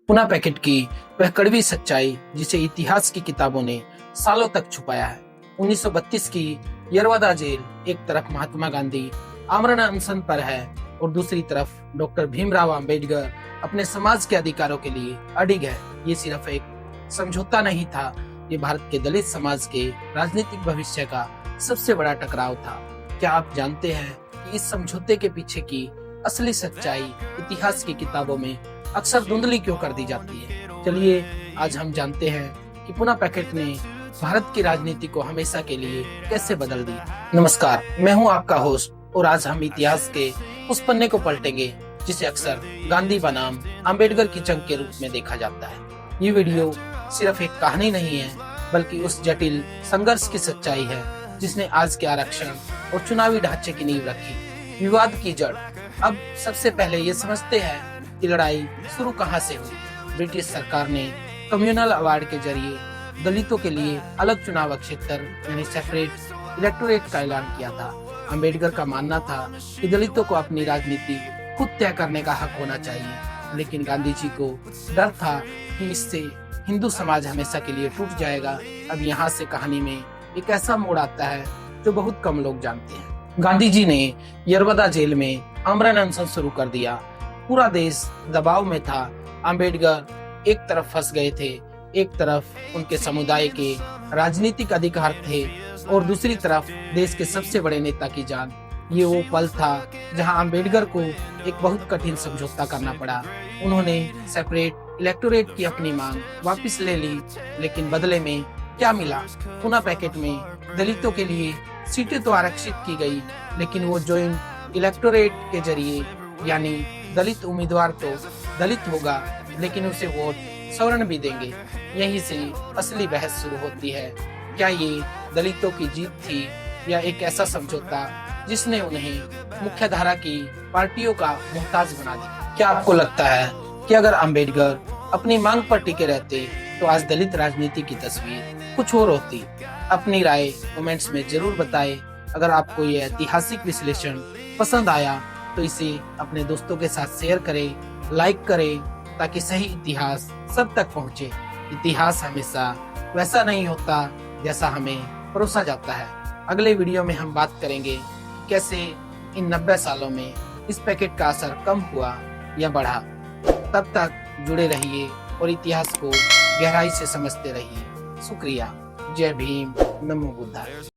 पुनः पैकेट की वह कड़वी सच्चाई जिसे इतिहास की किताबों ने सालों तक छुपाया है। 1932 की यरवदा जेल, एक तरफ महात्मा गांधी आमरण अनशन पर है और दूसरी तरफ डॉक्टर भीमराव अंबेडकर अपने समाज के अधिकारों के लिए अडिग है। ये सिर्फ एक समझौता नहीं था, ये भारत के दलित समाज के राजनीतिक भविष्य का सबसे बड़ा टकराव था। क्या आप जानते हैं कि इस समझौते के पीछे की असली सच्चाई इतिहास की किताबों में अक्सर धुंधली क्यों कर दी जाती है? चलिए आज हम जानते हैं कि पुनः पैकेट ने भारत की राजनीति को हमेशा के लिए कैसे बदल दिया। नमस्कार, मैं हूं आपका होस्ट और आज हम इतिहास के उस पन्ने को पलटेंगे जिसे अक्सर गांधी बनाम अंबेडकर की जंग के रूप में देखा जाता है। ये वीडियो सिर्फ एक कहानी नहीं है, बल्कि उस जटिल संघर्ष की सच्चाई है जिसने आज के आरक्षण और चुनावी ढांचे की नींव रखी। विवाद की जड़। अब सबसे पहले ये समझते हैं कि लड़ाई शुरू कहां से हुई। ब्रिटिश सरकार ने कम्युनल अवार्ड के जरिए दलितों के लिए अलग चुनाव क्षेत्र यानी सेपरेट इलेक्टोरेट का ऐलान किया था। अंबेडकर का मानना था कि दलितों को अपनी राजनीति खुद तय करने का हक होना चाहिए, लेकिन गांधी जी को डर था कि इससे हिंदू समाज हमेशा के लिए टूट जाएगा। अब यहाँ से कहानी में एक ऐसा मोड़ आता है जो बहुत कम लोग जानते हैं। गांधी जी ने यरवदा जेल में आमरण अनशन शुरू कर दिया। पूरा देश दबाव में था। अंबेडकर एक तरफ फंस गए थे, एक तरफ उनके समुदाय के राजनीतिक अधिकार थे और दूसरी तरफ देश के सबसे बड़े नेता की जान। ये वो पल था जहां अंबेडकर को एक बहुत कठिन समझौता करना पड़ा। उन्होंने सेपरेट इलेक्टोरेट की अपनी मांग वापस ले ली, लेकिन बदले में क्या मिला? पुनः पैकेट में दलितों के लिए सीटें तो आरक्षित की गई, लेकिन वो जॉइंट इलेक्टोरेट के जरिए यानी दलित उम्मीदवार तो दलित होगा, लेकिन उसे वोट सवर्ण भी देंगे। यहीं से असली बहस शुरू होती है। क्या ये दलितों की जीत थी या एक ऐसा समझौता जिसने उन्हें मुख्यधारा की पार्टियों का मुहताज बना दिया? क्या आपको लगता है कि अगर अंबेडकर अपनी मांग पर टिके रहते तो आज दलित राजनीति की तस्वीर कुछ और होती? अपनी राय कमेंट्स में जरूर बताएं। अगर आपको ये ऐतिहासिक विश्लेषण पसंद आया तो इसे अपने दोस्तों के साथ शेयर करें, लाइक करें, ताकि सही इतिहास सब तक पहुंचे। इतिहास हमेशा वैसा नहीं होता जैसा हमें परोसा जाता है। अगले वीडियो में हम बात करेंगे कैसे इन 90 सालों में इस पैकेट का असर कम हुआ या बढ़ा। तब तक जुड़े रहिए और इतिहास को गहराई से समझते रहिए। शुक्रिया। जय भीम, नमो बुद्धाय।